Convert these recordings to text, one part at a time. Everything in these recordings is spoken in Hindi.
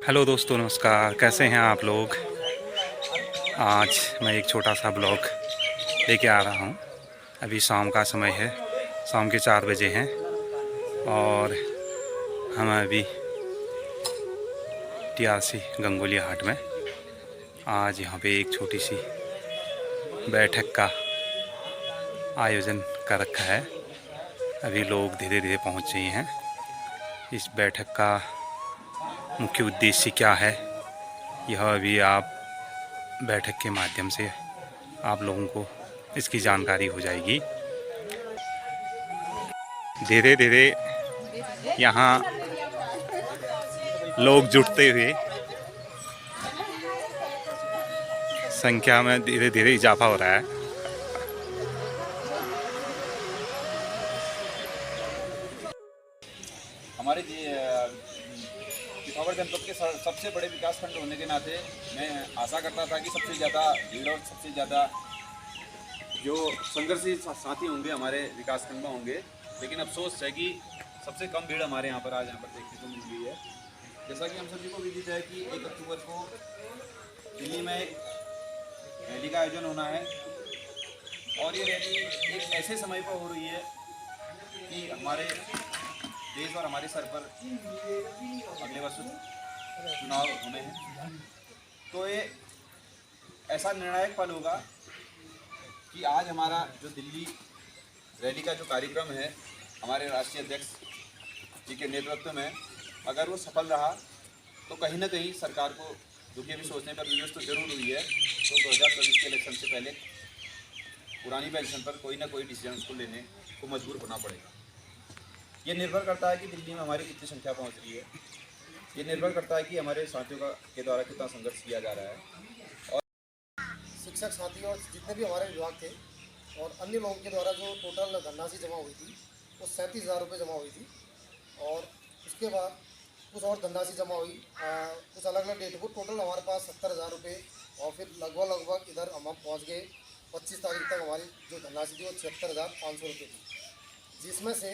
हेलो दोस्तों, नमस्कार। कैसे हैं आप लोग। आज मैं एक छोटा सा ब्लॉग लेके आ रहा हूं। अभी शाम का समय है, शाम के 4 बजे हैं और हम अभी टीआरसी गंगोली हाट में आज यहाँ पे एक छोटी सी बैठक का आयोजन कर रखा है। अभी लोग धीरे धीरे पहुँच रहे हैं। इस बैठक का मुख्य उद्देश्य क्या है, यह अभी आप बैठक के माध्यम से आप लोगों को इसकी जानकारी हो जाएगी। धीरे धीरे यहाँ लोग जुटते हुए संख्या में धीरे धीरे इजाफा हो रहा है। हमारे पिथौरागढ़ जनपद के सबसे बड़े विकास खंड होने के नाते मैं आशा करता था कि सबसे ज़्यादा भीड़ और सबसे ज़्यादा जो संघर्षी साथी होंगे हमारे विकास खंड में होंगे, लेकिन अफसोस है कि सबसे कम भीड़ हमारे यहाँ पर आज देखने को मिल रही है। जैसा कि हम सभी को विदित है कि 1 अक्टूबर को दिल्ली में एक रैली का आयोजन होना है और ये रैली एक ऐसे समय पर हो रही है कि हमारे देश और हमारे सर पर अगले वर्ष चुनाव होने हैं। तो ये ऐसा निर्णायक पल होगा कि आज हमारा जो दिल्ली रैली का जो कार्यक्रम है हमारे राष्ट्रीय अध्यक्ष जी के नेतृत्व में, अगर वो सफल रहा तो कहीं ना कहीं सरकार को, जो कि अभी सोचने पर विवश तो जरूर हुई है, तो 2024 के इलेक्शन से पहले पुरानी पेंशन पर कोई ना कोई डिसीजन उसको लेने को मजबूर होना पड़ेगा। ये निर्भर करता है कि दिल्ली में हमारी कितनी संख्या पहुंच रही है। ये निर्भर करता है कि हमारे साथियों के द्वारा कितना संघर्ष किया जा रहा है। और शिक्षक साथी और जितने भी हमारे विभाग थे और अन्य लोगों के द्वारा जो टोटल धनराशि जमा हुई थी वो 37,000 रुपये जमा हुई थी। और उसके बाद कुछ और धनराशि जमा हुई, कुछ अलग अलग डेट को टोटल हमारे पास 70,000 रुपये। और फिर लगभग इधर हम पहुँच गए 25 तारीख तक हमारी जो धनराशि थी वो 76,500 रुपये थी, जिसमें से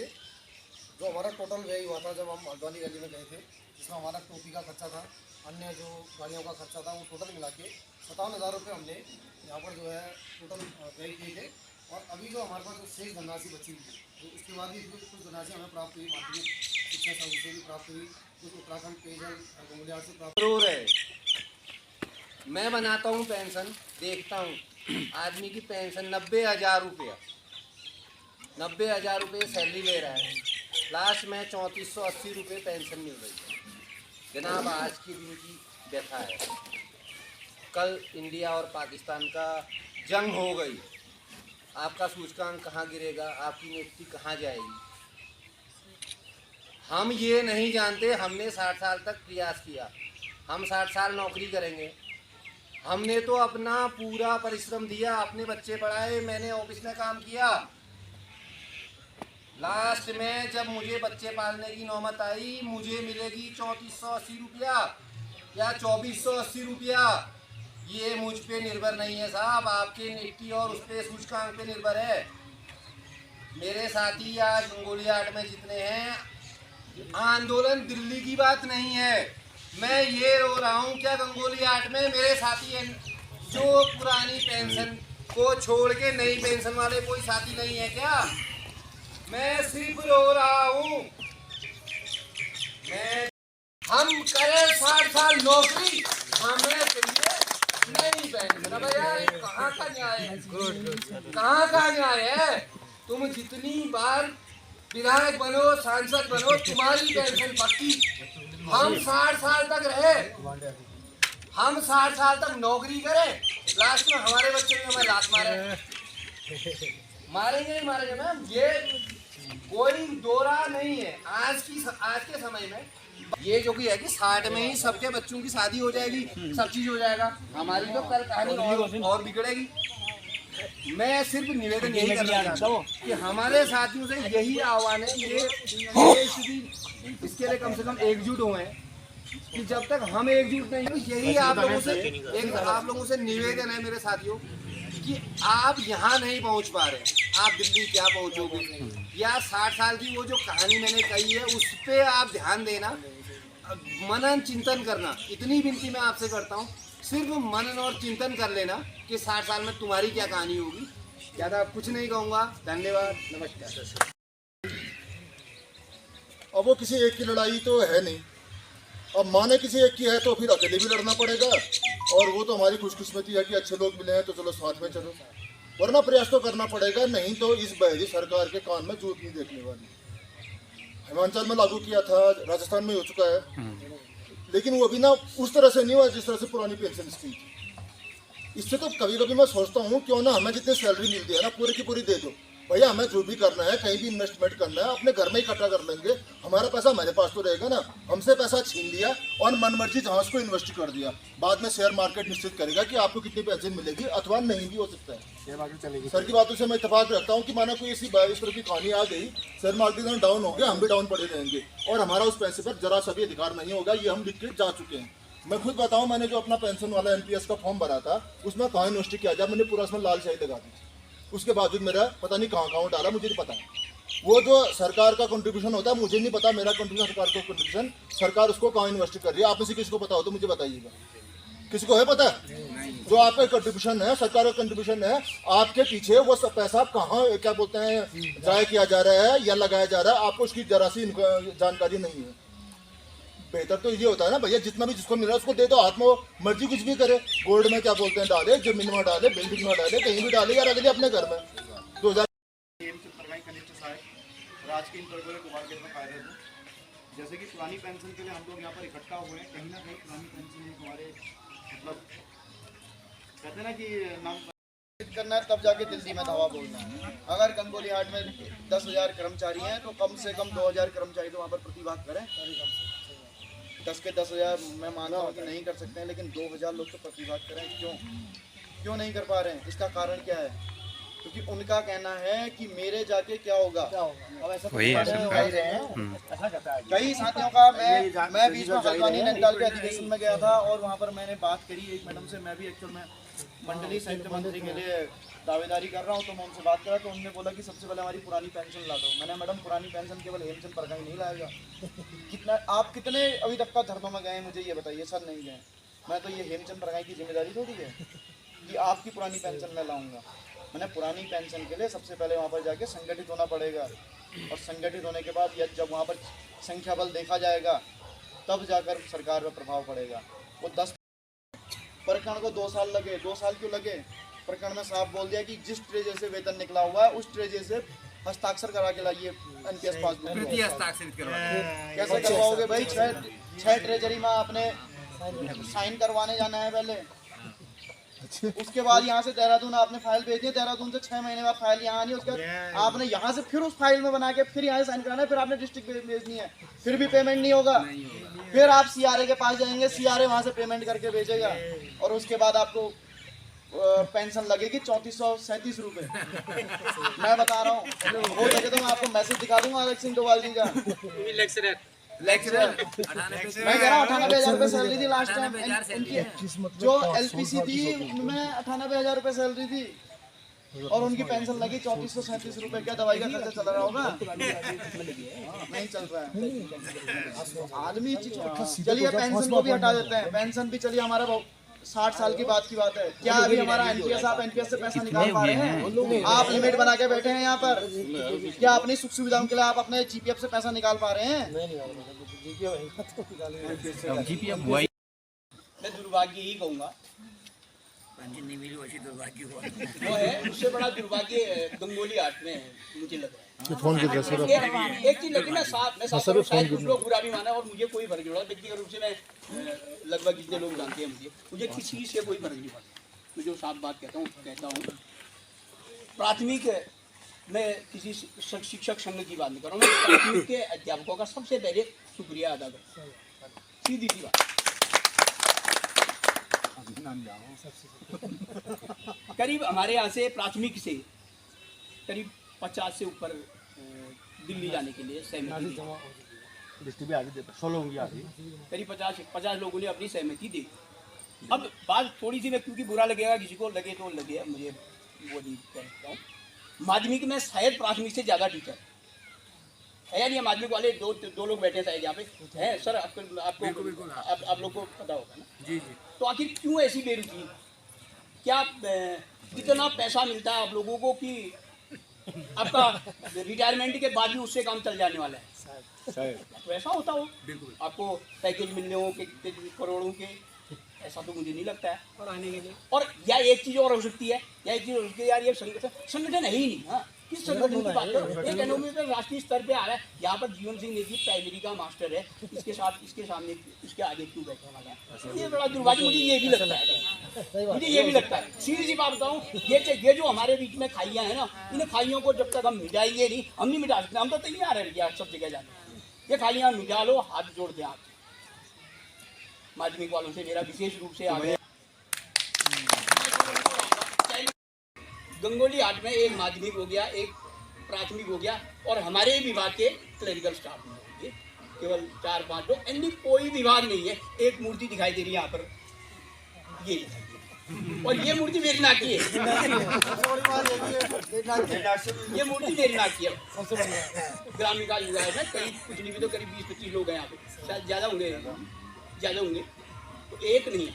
जो हमारा टोटल व्यय हुआ था जब हम हल्द्वानी रैली में गए थे, जिसमें हमारा टोपी का खर्चा था, अन्य जो गाड़ियों का खर्चा था, वो टोटल मिला के 57,000 रुपये हमने यहाँ पर जो है टोटल व्यय किए थे। और अभी जो हमारे पास जो शेष धनराशि बची हुई है, तो उसके बाद भी कुछ धनराशि हमें प्राप्त हुई, माध्यमिक शिक्षा संघ से भी प्राप्त हुई, कुछ उत्तराखंड पेयजल गंगोली हाट से प्राप्त जरूर है। मैं बनाता हूँ पेंशन, देखता हूँ आदमी की पेंशन 90,000 रुपया, 90,000 रुपये सैलरी ले रहा है, लास्ट में 3480 रुपये पेंशन मिल रही है। जनाब, आज के दिन की व्यथा है। कल इंडिया और पाकिस्तान का जंग हो गई, आपका सूचकांक कहाँ गिरेगा, आपकी निफ्टी कहाँ जाएगी, हम ये नहीं जानते। हमने 60 साल तक प्रयास किया, हम 60 साल नौकरी करेंगे। हमने तो अपना पूरा परिश्रम दिया, अपने बच्चे पढ़ाए, मैंने ऑफिस में काम किया। लास्ट में जब मुझे बच्चे पालने की नौबत आई, मुझे मिलेगी 3480 रुपया या 2480 रुपया। ये मुझ पे निर्भर नहीं है साहब, आपके निफ्टी और उस पे सूचकांक पे निर्भर है। मेरे साथी आज गंगोली हाट में जितने हैं, आंदोलन दिल्ली की बात नहीं है। मैं ये रो रहा हूँ, क्या गंगोली हाट में मेरे साथी हैं जो पुरानी पेंशन को छोड़ के नई पेंशन वाले कोई साथी नहीं है क्या? मैं सिर्फ रो रहा हूँ। हम करें 60 साल नौकरी, हमें चाहिए नहीं पेंशन। अब यार कहाँ का न्याय है, कहाँ का न्याय है? तुम जितनी बार विधायक बनो, सांसद बनो, तुम्हारी पेंशन पक्की। हम 60 साल तक रहे, हम 60 साल तक नौकरी करें, लास्ट में हमारे बच्चे भी हमें लात मारेंगे नहीं मारेंगे मैम, ये कोई दोरा नहीं है। आज के समय में ये जो कि है कि 60 में ही सबके बच्चों की शादी हो जाएगी, सब चीज हो जाएगा, हमारी तो कल कहानी और बिगड़ेगी। मैं सिर्फ निवेदन यही करना चाहता हूँ कि हमारे साथियों से यही आह्वान है, ये इसके लिए कम से कम एकजुट हुए हैं कि जब तक हम एकजुट नहीं हो, यही आप लोगों से निवेदन है मेरे साथियों कि आप यहाँ नहीं पहुँच पा रहे, आप दिल्ली क्या पहुँचोगे? या 60 साल की वो जो कहानी मैंने कही है उस पर आप ध्यान देना। मनन चिंतन करना, इतनी विनती मैं आपसे करता हूँ। सिर्फ मनन और चिंतन कर लेना कि 60 साल में तुम्हारी क्या कहानी होगी। ज़्यादा कुछ नहीं कहूँगा। धन्यवाद, नमस्कार। अब वो किसी एक की लड़ाई तो है नहीं, अब माने किसी एक की है तो फिर अकेले भी लड़ना पड़ेगा। और वो तो हमारी खुशकिस्मती है कि अच्छे लोग मिले हैं तो चलो साथ में चलो, वरना प्रयास तो करना पड़ेगा। नहीं तो इस बहरी सरकार के कान में जूत नहीं देखने वाली। हिमाचल में लागू किया था, राजस्थान में हो चुका है, लेकिन वो भी ना उस तरह से नहीं हुआ जिस तरह से पुरानी पेंशन स्कीम थी। इससे तो कभी कभी मैं सोचता हूँ क्यों ना हमें जितनी सैलरी मिलती है ना पूरी की पूरी दे दो भैया। हमें जो भी करना है, कहीं भी इन्वेस्टमेंट करना है, अपने घर में इकट्ठा कर लेंगे। हमारा पैसा हमारे पास तो रहेगा ना। हमसे पैसा छीन लिया और मनमर्जी जहाँ उसको इन्वेस्ट कर दिया। बाद में शेयर मार्केट निश्चित करेगा कि आपको कितनी पेंशन मिलेगी, अथवा नहीं भी हो सकता है। सर की बातों से मैं इत्तेफाक रखता हूँ कि माना कोई इस तरह की कहानी आ गई, शेयर मार्केट डाउन हो गया, हम भी डाउन पड़े रहेंगे और हमारा उस पैसे पर जरा सा भी अधिकार नहीं होगा। ये हम लिख के जा चुके हैं। मैं खुद बताऊँ, मैंने जो अपना पेंशन वाला NPS का फॉर्म भरा था, उसमें कहाँ इन्वेस्ट किया जाए, मैंने पूरा उसमें लाल शाही लगा दी। उसके बावजूद मेरा पता नहीं कहाँ कहाँ डाला, मुझे नहीं पता। वो जो सरकार का कंट्रीब्यूशन होता है, मुझे नहीं पता मेरा कंट्रीब्यूशन, सरकार का कंट्रीब्यूशन, सरकार उसको कहाँ इन्वेस्ट कर रही है। आप में से किसी को पता हो तो मुझे बताइएगा। किसी को है पता? जो आपका कंट्रीब्यूशन है, सरकार का कंट्रीब्यूशन है, आपके पीछे वो सब पैसा कहाँ क्या बोलते हैं जाया किया जा रहा है या लगाया जा रहा है, आपको उसकी जरा सी जानकारी नहीं है। बेहतर तो ये होता है ना भैया, जितना भी जिसको मिल रहा है उसको दे दो, हाथ में मर्जी कुछ भी करे। गोल्ड में क्या बोलते हैं डाले, जमीन में डाले, बिल्डिंग में डाले, कहीं भी डाले यार, अगले अपने घर में 2000 राजकीय इंटरव्यू कुमार के में कार्यरत हूँ। जैसे कि पुरानी पेंशन के लिए हम लोग यहाँ पर इकट्ठा हुए हैं, कहीं ना कहीं पुरानी पेंशन हमारे मतलब कहते हैं ना कि नाम करना है, तब जाके दिल्ली में धावा बोलना है। अगर गंगोली हाट में 10,000 कर्मचारी हैं तो कम से कम 2,000 कर्मचारी तो वहाँ पर प्रतिभाग करें। 10 के 10,000 मैं मानता हूँ कि नहीं कर सकते हैं, लेकिन 2,000 लोग तो प्रतिभाग करें। क्यों नहीं कर पा रहे हैं? इसका कारण क्या है? क्योंकि उनका कहना है कि मेरे जाके क्या होगा। अब ऐसा वही है कई साथियों का मैं बीच में हल्द्वानी नैनीताल के अधिवेशन में गया था और वहाँ पर मैंने बात करी एक मैडम से। मैं भी एक्चुअल में मंडली संयुक्त मंत्री के लिए दावेदारी कर रहा हूँ, तो मैं उनसे बात करा तो उन्होंने बोला कि सबसे पहले हमारी पुरानी पेंशन ला दो। मैंने मैडम पुरानी पेंशन केवल हेमचंद परगाई नहीं लाएगा। आप कितने अभी तक का धरनों में गए मुझे ये बताइए? सर नहीं गए। मैं तो ये हेमचंद परगाई की जिम्मेदारी थोड़ी है कि आपकी पुरानी पेंशन मैं लाऊंगा। मैंने पुरानी पेंशन के लिए सबसे पहले वहाँ पर जाके संगठित होना पड़ेगा और संगठित होने के बाद या जब वहाँ पर संख्या बल देखा जाएगा तब जाकर सरकार पर प्रभाव पड़ेगा। वो 10 प्रकरण को 2 साल लगे। 2 साल क्यों लगे? प्रकरण में साफ बोल दिया कि जिस ट्रेजे से वेतन निकला हुआ है उस ट्रेजे से हस्ताक्षर करा के लाइए NPS पासबुक। कैसे करवाओगे भाई? 6 ट्रेजरी में आपने साइन करवाने जाना है पहले, उसके बाद यहाँ से देहरादून आपने फाइल भेजी है, देहरादून से 6 महीने बाद फाइल यहाँ आनी है, उसके बाद आपने यहाँ से फिर उस फाइल में बना के फिर यहाँ से साइन कराना है, फिर आपने डिस्ट्रिक्ट भेजनी है, फिर भी पेमेंट नहीं होगा। फिर आप CRA के पास जाएंगे, CRA वहाँ से पेमेंट करके भेजेगा और उसके बाद आपको पेंशन लगेगी 3437 रुपये। मैं बता रहा हूँ, हो सके तो मैं आपको मैसेज दिखा दूंगा अलेक्स सिंह डोभाल जी का। लेक्चरर मैं कह रहा हूँ 98,000 रुपये सैलरी थी लास्ट टाइम उनकी। जो LPC थी उनमें 98,000 रुपये सैलरी थी और उनकी पेंशन लगी 3437 रुपये। क्या दवाई का खर्चा चल रहा होगा? नहीं चल रहा है आदमी। चलिए पेंशन को भी हटा देते हैं। पेंशन भी चलिए हमारा 60 साल की बात है। क्या अभी हमारा NPS, आप NPS से पैसा निकाल पा रहे हैं? आप लिमिट बना के बैठे हैं यहाँ पर। क्या अपनी सुख सुविधाओं के लिए आप अपने GPF से पैसा निकाल पा रहे हैं? मैं दुर्भाग्य ही कहूँगा, वो है उससे बड़ा दुर्भाग्य गंगोली हाट में है मुझे लग रहा है। एक चीज लगी ना साथ में शायद कुछ लोग बुरा भी माना और मुझे कोई फर्क नहीं पड़ा। व्यक्तिगत रूप से मैं लगभग जितने लोग जानते हैं मुझे किसी से कोई फर्क नहीं पड़ता। मैं जो साफ बात कहता हूँ प्राथमिक मैं किसी शिक्षक संघ की बात नहीं कर रहा हूँ। मैं प्राथमिक के अध्यापकों का सबसे पहले शुक्रिया अदा करता हूँ, सीधी सी बात। करीब हमारे यहाँ से प्राथमिक से करीब 50 से ऊपर दिल्ली जाने के लिए सहमति करीब 50 लोगों ने अपनी सहमति दी। अब बात थोड़ी सी मैं क्योंकि बुरा लगेगा किसी को लगे तो लगे, मुझे वो नहीं कहता हूँ। माध्यमिक में शायद प्राथमिक से ज़्यादा टीचर है या नहीं? माध्यमिक वाले दो लोग बैठे थे यहाँ पे, हैं सर? आपको आप लोग को पता होगा ना? जी जी। तो आखिर क्यों ऐसी बेरुचि? क्या इतना पैसा मिलता है आप लोगों को कि आपका रिटायरमेंट के बाद भी उससे काम चल जाने वाला है? तो ऐसा होता हो, आपको पैकेज मिलने हो के करोड़ों के, ऐसा तो मुझे नहीं लगता है पढ़ाने के लिए। और या एक चीज़ और हो सकती है, यार ये संगठन है ही नहीं। हाँ, किस संगठन की बात करो? एक एनोमीटर राष्ट्रीय स्तर पे आ रहा है, यहाँ पर जीवन सिंह नेगी प्राइमरी का मास्टर है, इसके सामने इसके आगे क्यों बैठने वाला है? ये बड़ा दुर्भाग्य, मुझे ये भी लगता है, मुझे ये भी लगता है। सीधी सी बात बताऊँ, ये जो हमारे बीच में खाइयाँ हैं ना, इन खाइयों को जब तक हम मिटाएंगे नहीं, हम नहीं मिटा सकते। हम तो तैयार है सब जगह जाने, ये खाइयाँ मिटा लो, हाथ जोड़ दें आप। माध्यमिक वालों से मेरा विशेष रूप से आगे, गंगोली हाट में एक माध्यमिक हो गया, एक प्राथमिक हो गया, और हमारे विभाग के क्लरिकल स्टाफ में होंगे केवल 4-5 लोग, अन्य कोई विभाग नहीं है। एक मूर्ति दिखाई दे रही है यहाँ पर, ये और ये मूर्ति मेरी नाक की है, ये मूर्ति मेरी नाक की है। ग्राम विकास विभाग में करीब कुछ नहीं भी तो करीब 20-25 लोग हैं यहाँ पे, शायद ज़्यादा होंगे, तो एक नहीं है,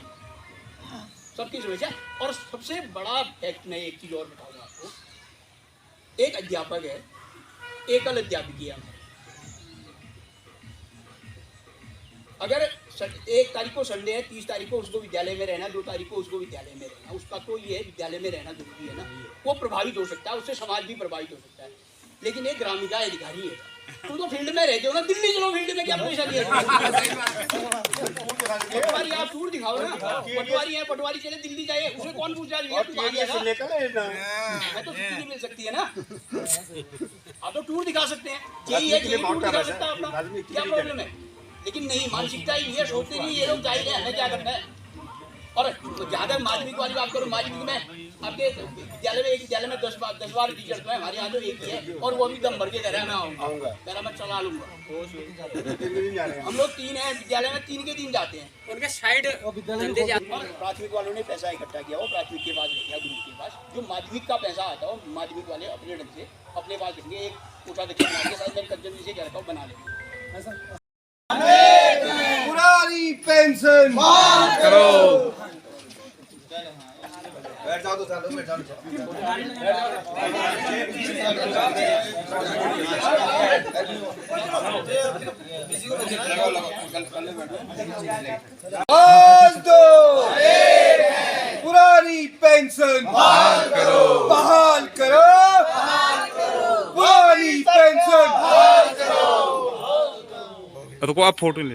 सबकी समस्या। और सबसे बड़ा फैक्ट, मैं एक चीज़ और बताऊंगा आपको, एक अध्यापक है, एकल अध्यापिका है। अगर 1 तारीख को संडे है, 30 तारीख को उसको विद्यालय में रहना, 2 तारीख को उसको विद्यालय में रहना, उसका तो ये विद्यालय में रहना जरूरी है ना, वो प्रभावित हो सकता है, उससे समाज भी प्रभावित हो सकता है। लेकिन एक ग्राम विकास अधिकारी है, तुम तो फील्ड में रहते हो ना, दिल्ली चलो, फील्ड में क्या पैसा दिया? पटवारी आप टूर दिखाओ ना, पटवारी है, पटवारी चले दिल्ली जाए, उसे कौन पूछ रहा है? मैं तो छुट्टी नहीं मिल सकती है ना, आप तो टूर दिखा सकते हैं, यही टूर दिखा सकता है अपना, क्या प्रॉब्लम है? लेकिन नहीं, मानसिकता ही है, सोचते नहीं ये लोग जाएंगे, हमें क्या करना है। और जहाँ तक माध्यमिक वाली बात करो, माध्यमिक में आपके विद्यालय में, एक विद्यालय में 10 बार टीचर तो है, हमारे यहाँ तो एक ही है, और वो भी दम भर के कह रहा है मैं आऊँगा, कह रहा मैं चला लूँगा। हम लोग 3 हैं विद्यालय में, 3 के 3 जाते हैं, उनके साइड प्राथमिक वालों ने पैसा इकट्ठा किया, वो प्राथमिक के पास रह गया, ग्रुप के पास। जो माध्यमिक का पैसा आता है वो माध्यमिक वाले अपने ढंग से अपने पास रखेंगे, एक कोटा देखिए बना के साथ कंजन जिसे कह रखा हूँ बना लेंगे। पुरानी पेंशन करो, बैठ जाओ तो चलो, बैठ जाओ। आज दो पुरानी पेंशन बहाल करो, बहाल करो, पुरानी पेंशन बहाल करो। रुको, आप फोटो ले